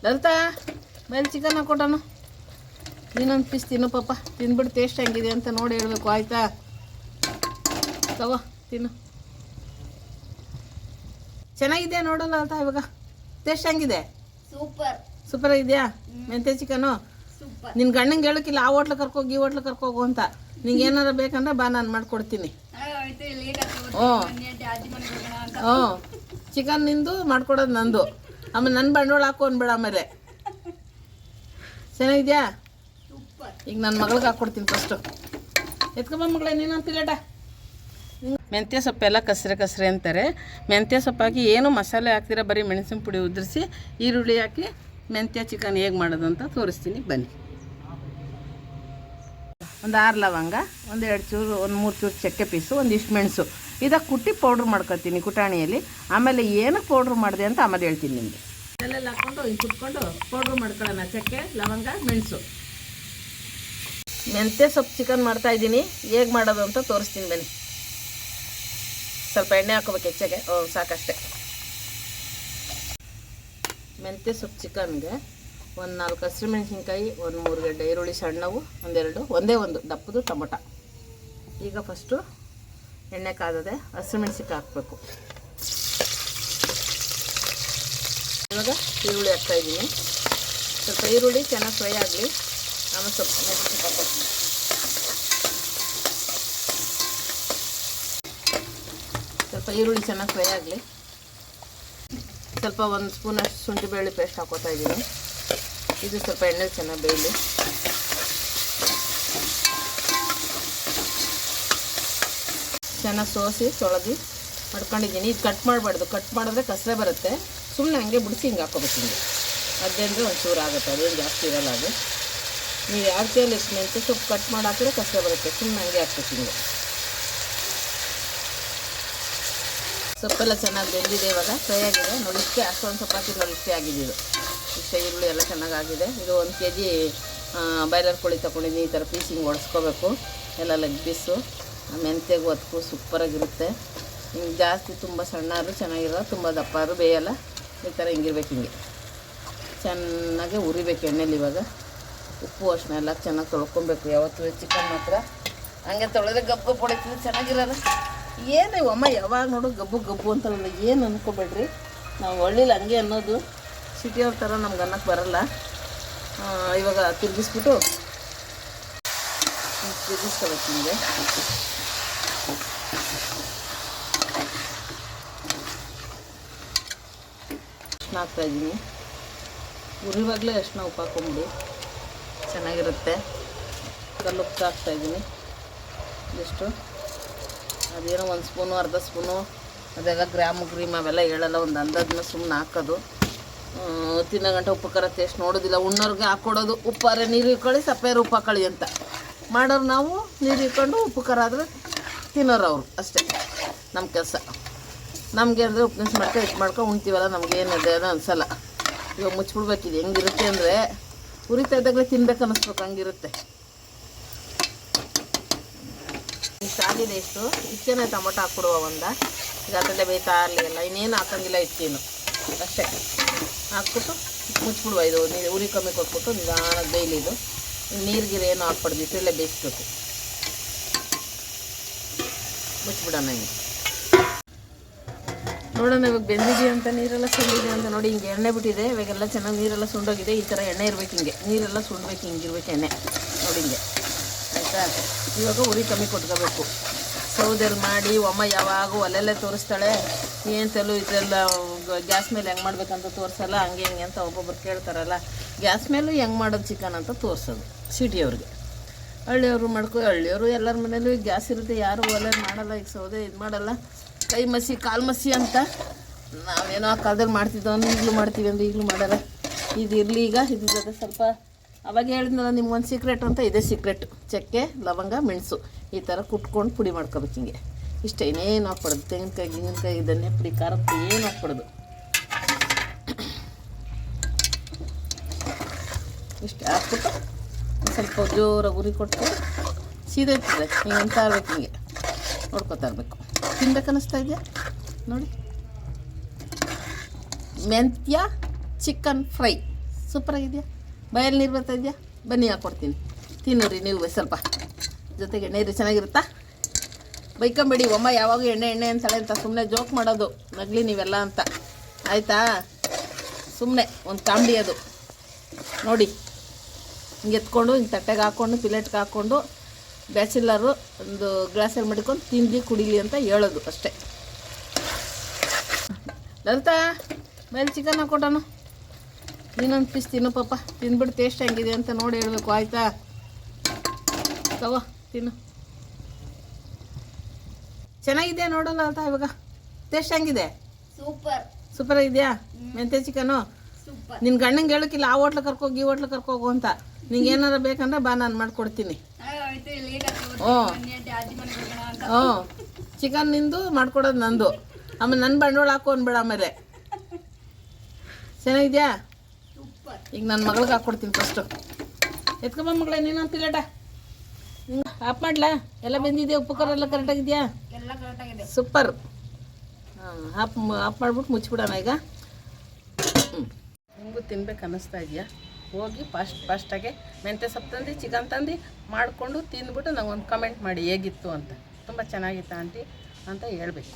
ಲಲಿತಾ ಮೇಲೆ ಚಿಕನ್ ಹಾಕೊಟ್ಟನು. ನೀನೊಂದು ಪೀಸ್ ತಿನ್ನು ಪಾಪ, ತಿಂದ್ಬಿಟ್ಟು ಟೇಸ್ಟ್ ಹೆಂಗಿದೆ ಅಂತ ನೋಡಿ ಹೇಳಬೇಕು, ಆಯಿತಾ? ತಗೋ ತಿನ್ನು. ಚೆನ್ನಾಗಿದೆಯಾ ನೋಡಲ್ಲ ಲಲಿತಾ ಇವಾಗ? ಟೇಸ್ಟ್ ಹೆಂಗಿದೆ? ಸೂಪರ್ ಆಗಿದೆಯಾ ಮೆಂತ್ಯ ಚಿಕನು? ನಿನ್ನ ಗಂಡಂಗೆ ಹೇಳೋಕ್ಕಿಲ್ಲ ಆ ಹೋಟ್ಲು ಕರ್ಕೋಗಿ ಈ ಹೋಟ್ಲು ಕರ್ಕೋಗು ಅಂತ. ನಿಂಗೆ ಏನಾರು ಬೇಕಂದ್ರೆ ಬಾ, ನಾನು ಮಾಡ್ಕೊಡ್ತೀನಿ. ಹ್ಞೂ ಚಿಕನ್ ನಿಂದು ಮಾಡ್ಕೊಡೋದು ನಂದು. ಆಮೇಲೆ ನನ್ನ ಬಂಡವಾಳ ಹಾಕೋ ಅನ್ಬೇಡ ಆಮೇಲೆ. ಚೆನ್ನಾಗಿದೆಯಾ? ಈಗ ನನ್ನ ಮಗಳಿಗೆ ಹಾಕ್ಕೊಡ್ತೀನಿ ಫಸ್ಟು. ಎತ್ಕೊಂಬ ಮಗಳೇ ನೀನೊಂದು ಪ್ಲೇಟ. ಮೆಂತ್ಯ ಸೊಪ್ಪೆಲ್ಲ ಕಸ್ರೆ ಅಂತಾರೆ. ಮೆಂತ್ಯ ಸೊಪ್ಪಾಕಿ ಏನು ಮಸಾಲೆ ಹಾಕ್ತೀರ, ಬರೀ ಮೆಣಸಿನ ಪುಡಿ ಉದುರಿಸಿ ಈರುಳ್ಳಿ ಹಾಕಿ ಮೆಂತ್ಯ ಚಿಕನ್ ಹೇಗೆ ಮಾಡೋದು ಅಂತ ತೋರಿಸ್ತೀನಿ ಬನ್ನಿ. ಒಂದು 6 ಲವಂಗ, ಒಂದು 2 ಚೂರು, ಒಂದು 3 ಚೂರು ಚಕ್ಕೆ ಪೀಸು, ಒಂದಿಷ್ಟು ಮೆಣಸು ಇದಕ್ಕೆ ಕುಟ್ಟಿ ಪೌಡ್ರ್ ಮಾಡ್ಕೊತೀನಿ ಕುಟಾಣಿಯಲ್ಲಿ. ಆಮೇಲೆ ಏನಕ್ಕೆ ಪೌಡ್ರ್ ಮಾಡಿದೆ ಅಂತ ಆಮೇಲೆ ಹೇಳ್ತೀನಿ ನಿಮಗೆ. ಎಲ್ಲೆಲ್ಲ ಹಾಕ್ಕೊಂಡು ಹಿಂಗೆ ಕುಟ್ಕೊಂಡು ಪೌಡ್ರ್ ಮಾಡ್ಕೊಳ್ಳೋಣ. ಚಕ್ಕೆ, ಲವಂಗ, ಮೆಣಸು. ಮೆಂತ್ಯ ಸೊಪ್ಪು ಚಿಕನ್ ಮಾಡ್ತಾಯಿದ್ದೀನಿ, ಹೇಗೆ ಮಾಡೋದು ಅಂತ ತೋರಿಸ್ತೀನಿ ಬನ್ನಿ. ಸ್ವಲ್ಪ ಎಣ್ಣೆ ಹಾಕೋಬೇಕು ಹೆಚ್ಚಾಗೆ. ಸಾಕಷ್ಟೆ. ಮೆಂತ್ಯ ಸೊಪ್ಪು ಚಿಕನ್ಗೆ ಒಂದು 4 ಹಸಿಮೆಣಸಿನ್ಕಾಯಿ, ಒಂದು 3 ಗಡ್ಡೆ ಈರುಳ್ಳಿ ಸಣ್ಣವು, ಒಂದೇ ಒಂದು ದಪ್ಪದು ಟೊಮೊಟ. ಈಗ ಫಸ್ಟು ಎಣ್ಣೆ ಕಾದದೆ ಹಸಿಮೆಣಸಿನ್ಕಾಯಿ ಹಾಕಬೇಕು. ಇವಾಗ ಈರುಳ್ಳಿ ಹಾಕ್ತಾಯಿದ್ದೀನಿ. ಸ್ವಲ್ಪ ಈರುಳ್ಳಿ ಚೆನ್ನಾಗಿ ಫ್ರೈ ಆಗಲಿ, ಆಮೇಲೆ ಸ್ವಲ್ಪ ಮೆಣಸಿನ್ಕಾಯಿ ಹಾಕ್ತೀನಿ. ಸ್ವಲ್ಪ ಈರುಳ್ಳಿ ಚೆನ್ನಾಗಿ ಫ್ರೈ ಆಗಲಿ. ಸ್ವಲ್ಪ 1 ಸ್ಪೂನಷ್ಟು ಶುಂಠಿ ಬೆಳ್ಳುಳ್ಳಿ ಪೇಸ್ಟ್ ಹಾಕೋತಾ ಇದ್ದೀನಿ. ಇದು ಸ್ವಲ್ಪ ಎಣ್ಣೆ ಚೆನ್ನಾಗಿ ಬೇಯಲಿ. ಚೆನ್ನಾಗಿ ಸೋಸಿ ತೊಳೆದು ಮಾಡ್ಕೊಂಡಿದ್ದೀನಿ. ಇದು ಕಟ್ ಮಾಡಬಾರ್ದು, ಕಟ್ ಮಾಡಿದ್ರೆ ಕಸರೆ ಬರುತ್ತೆ. ಸುಮ್ಮನೆ ಹಂಗೆ ಬಿಡಿಸಿ ಹಿಂಗೆ ಹಾಕೋಬೇಕು. ಹಿಂಗೆ ಅದೇಂದರೆ ಒಂಚೂರು ಆಗುತ್ತೆ, ಅದೇನು ಜಾಸ್ತಿ ಇರೋಲ್ಲ. ಅದು ನೀವು ಯಾವ ಕೈಯಲ್ಲಿ ಮೆಂತ್ಯ ಸೊಪ್ಪು ಕಟ್ ಮಾಡಿ ಹಾಕಿದ್ರೆ ಕಸರೆ ಬರುತ್ತೆ. ಸುಮ್ಮನೆ ಹಂಗೆ ಹಾಕ್ಬೇಕು. ಹಿಂಗೆ ಸೊಪ್ಪೆಲ್ಲ ಚೆನ್ನಾಗಿ ಬೆಂದಿದೆ. ಇವಾಗ ಫ್ರೈ ಆಗಿದೆ ನೋಡಿ. ಇಷ್ಟೇ, ಅಷ್ಟೊಂದು ಸೊಪ್ಪು ಹಾಕಿದ್ರಲ್ಲಿ ಇಷ್ಟೇ ಆಗಿದೆ. ಇದು ಇಷ್ಟೇ ಈರುಳ್ಳಿ ಎಲ್ಲ ಚೆನ್ನಾಗಾಗಿದೆ. ಇದು 1 kg ಬಾಯ್ಲರ್ ಕೋಳಿ ತೊಗೊಂಡಿದ್ದೀನಿ. ಈ ಥರ ಪೀಸ್ ಹಿಂಗೆ ಒಡಿಸ್ಕೋಬೇಕು, ಎಲ್ಲ ಲೆಗ್ ಪೀಸು. ಮೆಂತ್ಯಗೂ ಅದಕ್ಕೂ ಸೂಪರಾಗಿರುತ್ತೆ. ಹಿಂಗೆ ಜಾಸ್ತಿ ತುಂಬ ಸಣ್ಣಾರು ಚೆನ್ನಾಗಿರೋ, ತುಂಬ ದಪ್ಪಾರು ಬೇಯಲ್ಲ. ಈ ಥರ ಹಿಂಗಿರ್ಬೇಕು. ಹಿಂಗೆ ಚೆನ್ನಾಗಿ ಉರಿಬೇಕು ಎಣ್ಣೆಲಿ. ಇವಾಗ ಉಪ್ಪು ಅರಿಶಿನ ಎಲ್ಲ ಚೆನ್ನಾಗಿ ತೊಳ್ಕೊಬೇಕು. ಯಾವತ್ತೂ ಚಿಕನ್ ಮಾತ್ರ ಹಂಗೆ ತೊಳೆದ್ರೆ ಗಬ್ಬು ಹೊಡಿತೀನಿ, ಚೆನ್ನಾಗಿರೋಲ್ಲ. ಏನು ಅಮ್ಮ ಯಾವಾಗ ನೋಡು ಗಬ್ಬು ಅಂತಲ್ಲ, ಏನು ಅಂದ್ಕೊಬೇಡ್ರಿ. ನಾವು ಹಳ್ಳಿಲಿ ಹಂಗೆ ಅನ್ನೋದು, ಸಿಟಿಯವ್ರ ಥರ ನಮ್ಗೆ ಅನ್ನಕ್ಕೆ ಬರಲ್ಲ. ಇವಾಗ ತಿರುಗಿಸ್ಬಿಟ್ಟು ತಿರುಗಿಸ್ಕೋಬೇಕು. ಹಿಂಗೆ ಅರ್ಶಿನ ಹಾಕ್ತಾಯಿದ್ದೀನಿ. ಉರಿವಾಗಲೇ ಅರ್ಶಿನ ಉಪ್ಪು ಹಾಕೊಂಬಿಡಿ, ಚೆನ್ನಾಗಿರುತ್ತೆ. ಕಲ್ಲುಪ್ಪು ಹಾಕ್ತಾಯಿದ್ದೀನಿ. ಎಷ್ಟು ಅದೇನೋ 1 ಸ್ಪೂನು, ಅರ್ಧ ಸ್ಪೂನು, ಅದೆಲ್ಲ ಗ್ರಾಮ್ ಅವೆಲ್ಲ ಹೇಳಲ್ಲ. ಒಂದು ಅಂದಾಜನ್ನ ಸುಮ್ಮನೆ ಹಾಕೋದು. ತಿನ್ನೋ ಗಂಟೆ ಉಪ್ಪು ಖಾರ ಟೇಸ್ಟ್ ನೋಡೋದಿಲ್ಲ. ಉಣ್ಣೋರಿಗೆ ಹಾಕ್ಕೊಡೋದು. ಉಪ್ಪಾರೆ ನೀರು ಇಕ್ಕೊಳ್ಳಿ, ಸಪ್ಪೇರು ಉಪ್ಪು ಹಾಕೊಳ್ಳಿ ಅಂತ ಮಾಡೋರು ನಾವು. ನೀರು ಇಕ್ಕೊಂಡು ಉಪ್ಪು ಖಾರ ಆದರೆ ತಿನ್ನೋರು ಅವರು. ಅಷ್ಟೇ ನಮ್ಮ ಕೆಲಸ. ನಮಗೆ ಅಂದರೆ ಉಪ್ಪಿನ ಮಾಡ್ಕೊಂಡು ಮಾಡ್ಕೊಂಡು ಉಣ್ತೀವಲ್ಲ, ನಮಗೇನಿದೆ ಅದು ಅನಿಸಲ್ಲ. ಇವಾಗ ಮುಚ್ಚಿಬಿಡ್ಬೇಕಿದೆ. ಹೆಂಗಿರುತ್ತೆ ಅಂದರೆ ಉರಿತಾ ಇದ್ದಾಗಲೇ ತಿನ್ಬೇಕು ಅನ್ನಿಸ್ಬೇಕು, ಹಂಗಿರುತ್ತೆ. ಇಷ್ಟಾಗಿದೆ. ಇಷ್ಟು ಇಷ್ಟೇನೆ ಟೊಮೊಟೊ ಹಾಕ್ಬಿಡುವ ಒಂದು. ಈಗ ಅದರಲ್ಲೇ ಬೇಯ್ತಾ ಇರಲಿ. ಎಲ್ಲ ಇನ್ನೇನು ಹಾಕೋಂಗಿಲ್ಲ, ಇಟ್ಟೇನು ಅಷ್ಟೇ ಹಾಕ್ಬಿಟ್ಟು ಮುಚ್ಚಿಬಿಡುವ. ಇದು ನೀರು ಉರಿ ಕಮ್ಮಿ ಕೊಟ್ಬಿಟ್ಟು ನಿಧಾನ ಬೇಯಲಿ. ಇದು ನೀರಿಗಿರು ಏನು ಹಾಕ್ಬಾರ್ದು, ಇಟ್ಟರಲ್ಲೇ ಬೇಯಿಸ್ಬೇಕು. ಮುಚ್ಚಿಬಿಡೋಣ. ಹಿಂಗೆ ನೋಡೋಣ ಇವಾಗ ಬೆಂದಿದೆ ಅಂತ, ನೀರೆಲ್ಲ ಸುಂಡಿದೆ ಅಂತ. ನೋಡಿ ಹಿಂಗೆ ಎಣ್ಣೆ ಬಿಟ್ಟಿದೆ. ಇವಾಗೆಲ್ಲ ಚೆನ್ನಾಗಿ ನೀರೆಲ್ಲ ಸುಂಡೋಗಿದೆ. ಈ ಥರ ಎಣ್ಣೆ ಇರ್ಬೇಕು. ಹಿಂಗೆ ನೀರೆಲ್ಲ ಸುಂಡ್ಬೇಕು, ಹಿಂಗಿರ್ಬೇಕು ಎಣ್ಣೆ. ನೋಡಿ ಹಿಂಗೆ ಆಯಿತಾ? ಇವಾಗ ಉರಿ ಕಮ್ಮಿ ಕೊಟ್ಕೋಬೇಕು. ಸೌದೆಲ್ಲಿ ಮಾಡಿ ಅಮ್ಮ ಯಾವಾಗೂ ಒಲೆಯಲ್ಲೇ ತೋರಿಸ್ತಾಳೆ. ಏನು ತೆಲು ಇದೆಲ್ಲ ಗ್ಯಾಸ್ ಮೇಲೆ ಹೆಂಗೆ ಮಾಡ್ಬೇಕಂತ ತೋರಿಸಲ್ಲ. ಹಂಗೆ ಹಿಂಗೆ ಅಂತ ಒಬ್ಬೊಬ್ರು ಕೇಳ್ತಾರಲ್ಲ. ಗ್ಯಾಸ್ ಮೇಲೂ ಹೆಂಗೆ ಮಾಡೋದು ಚಿಕನ್ ಅಂತ ತೋರಿಸೋದು ಸಿಟಿಯವ್ರಿಗೆ. ಹಳ್ಳಿಯವರು ಎಲ್ಲರ ಮನೇಲೂ ಗ್ಯಾಸ್ ಇರುತ್ತೆ, ಯಾರು ಒಲೆ ಮಾಡಲ್ಲ. ಈಗ ಸೌದೆ ಇದು ಮಾಡಲ್ಲ. ಕೈ ಮಸಿ ಕಾಲು ಮಸಿ ಅಂತ ನಾವೇನೋ ಆ ಕಾಲದಲ್ಲಿ ಮಾಡ್ತಿದ್ದೋ, ಈಗಲೂ ಮಾಡ್ತೀವಿ ಅಂದರೆ ಈಗಲೂ ಮಾಡಲ್ಲ. ಇದು ಇರಲಿ. ಈಗ ಇದ್ರ ಜೊತೆ ಸ್ವಲ್ಪ ಅವಾಗ ಹೇಳಿದ್ನಲ್ಲ ನಿಮ್ಗೊಂದು ಸೀಕ್ರೆಟ್ ಅಂತ, ಇದೇ ಸೀಕ್ರೆಟ್. ಚಕ್ಕೆ, ಲವಂಗ, ಮೆಣಸು ಈ ಥರ ಕುಟ್ಕೊಂಡು ಪುಡಿ ಮಾಡ್ಕೋಬೇಕು. ಹಿಂಗೆ ಇಷ್ಟೇ, ಇನ್ನೇನು ಹಾಕ್ಬಾರ್ದು. ತೆಂಗಿನಕಾಯಿ ಧನ್ಯ ಪುಡಿ, ಖಾರ ಪುಡಿ ಏನು ಹಾಕ್ಬಾರ್ದು. ಇಷ್ಟೇ ಹಾಕ್ಬಿಟ್ಟು ಸ್ವಲ್ಪ ಜೋರಾಗಿ ಉರಿ ಕೊಟ್ಟು ಸೀದಾ ಇರ್ತದೆ. ಹಿಂಗೆ ಅಂತ ಇರ್ಬೇಕು. ಹಿಂಗೆ ನೋಡ್ಕೊತಾ ಇರಬೇಕು. ತಿನ್ಬೇಕು ಅನ್ನಿಸ್ತಾ ಇದೆಯಾ ನೋಡಿ. ಮೆಂತ್ಯ ಚಿಕನ್ ಫ್ರೈ ಸೂಪರಾಗಿದೆಯಾ? ಬಾಯಲ್ಲಿ ನೀರು ಬರ್ತಾ ಇದೆಯಾ? ಬನ್ನಿ ಹಾಕ್ಕೊಡ್ತೀನಿ, ತಿನ್ನೋರಿ ನೀವು ಸ್ವಲ್ಪ. ಜೊತೆಗೆ ಎಣ್ಣೆ ಇರಿ, ಚೆನ್ನಾಗಿರುತ್ತಾ? ಬೈಕೊಂಬೇಡಿ, ಅಮ್ಮ ಯಾವಾಗ ಎಣ್ಣೆ ಎಣ್ಣೆ ಅಂತಾಳೆ ಅಂತ ಸುಮ್ಮನೆ ಜೋಕ್ ಮಾಡೋದು, ನಗಲಿ ನೀವೆಲ್ಲ ಅಂತ, ಆಯಿತಾ? ಸುಮ್ಮನೆ ಒಂದು ಕಾಮಿಡಿ ಅದು. ನೋಡಿ ಹಿಂಗೆ ಎತ್ಕೊಂಡು ಹಿಂಗೆ ತಟ್ಟೆಗೆ ಹಾಕ್ಕೊಂಡು ಪ್ಲೇಟ್ಗೆ ಹಾಕ್ಕೊಂಡು ಬ್ಯಾಚುಲರು ಒಂದು ಗ್ಲಾಸಲ್ಲಿ ಮಡ್ಕೊಂಡು ತಿನ್ನಲಿ ಕುಡೀಲಿ ಅಂತ ಹೇಳೋದು ಅಷ್ಟೇ. ಲಲಿತಾ, ಮೇಲೆ ಚಿಕನ್ ಹಾಕ್ಕೊಟ್ಟನು, ನೀನೊಂದು ಪೀಸ್ ತಿನ್ನು ಪಾಪ, ತಿಂದ್ಬಿಟ್ಟು ಟೇಸ್ಟ್ ಹೆಂಗಿದೆ ಅಂತ ನೋಡಿ ಹೇಳಬೇಕು, ಆಯಿತಾ? ತಗೋ ತಿನ್ನು. ಚೆನ್ನಾಗಿದೆಯಾ ನೋಡೋಲ್ಲ ಅಂತ ಇವಾಗ? ಟೇಸ್ಟ್ ಹೆಂಗಿದೆ? ಸೂಪರ್ ಆಗಿದೆಯಾ ಮೆಂತ್ಯ ಚಿಕನು? ನಿನ್ನ ಗಂಡಂಗೆ ಹೇಳೋಕ್ಕಿಲ್ಲ ಆ ಹೋಟ್ಲು ಕರ್ಕೋಗಿ ಈ ಹೋಟ್ಲು ಕರ್ಕೋಗು ಅಂತ. ನಿಂಗೆ ಏನಾರು ಬೇಕಂದ್ರೆ ಬಾ, ನಾನು ಮಾಡಿಕೊಡ್ತೀನಿ. ಹ್ಞೂ ಚಿಕನ್ ನಿಂದು ಮಾಡ್ಕೊಡೋದು ನಂದು. ಆಮೇಲೆ ನನ್ನ ಬಂಡವಾಳ ಹಾಕೋ ಅನ್ಬೇಡ ಆಮೇಲೆ. ಚೆನ್ನಾಗಿದೆಯಾ? ಈಗ ನನ್ನ ಮಗಳಿಗೆ ಹಾಕ್ಕೊಡ್ತೀನಿ ಫಸ್ಟು. ಎತ್ಕೊಂಬ ಮಗಳೇ ನೀನು ಪ್ಲೇಟ. ಆಫ್ ಮಾಡ್ಲಾ? ಎಲ್ಲ ಬೆಂದಿದೆಯಾ? ಉಪ್ಪು ಖಾರ ಎಲ್ಲ ಕರೆಕ್ಟಾಗಿದೆಯಾ? ಸೂಪರ್. ಹಾಂ, ಆಫ್ ಮಾಡ್ಬಿಟ್ಟು ಮುಚ್ಚಿಬಿಡೋಣ ಈಗ. ನಿಮಗೂ ತಿನ್ಬೇಕು ಅನ್ನಿಸ್ತಾ ಇದೆಯಾ? ಹೋಗಿ ಫಾಸ್ಟಾಗೆ ಮೆಂತ್ಯ ಸೊಪ್ಪು ತಂದು ಚಿಕನ್ ತಂದು ಮಾಡಿಕೊಂಡು ತಿಂದ್ಬಿಟ್ಟು ನಂಗೆ ಒಂದು ಕಮೆಂಟ್ ಮಾಡಿ ಹೇಗಿತ್ತು ಅಂತ. ತುಂಬ ಚೆನ್ನಾಗಿತ್ತು ಆಂಟಿ ಅಂತ ಹೇಳ್ಬೇಕು.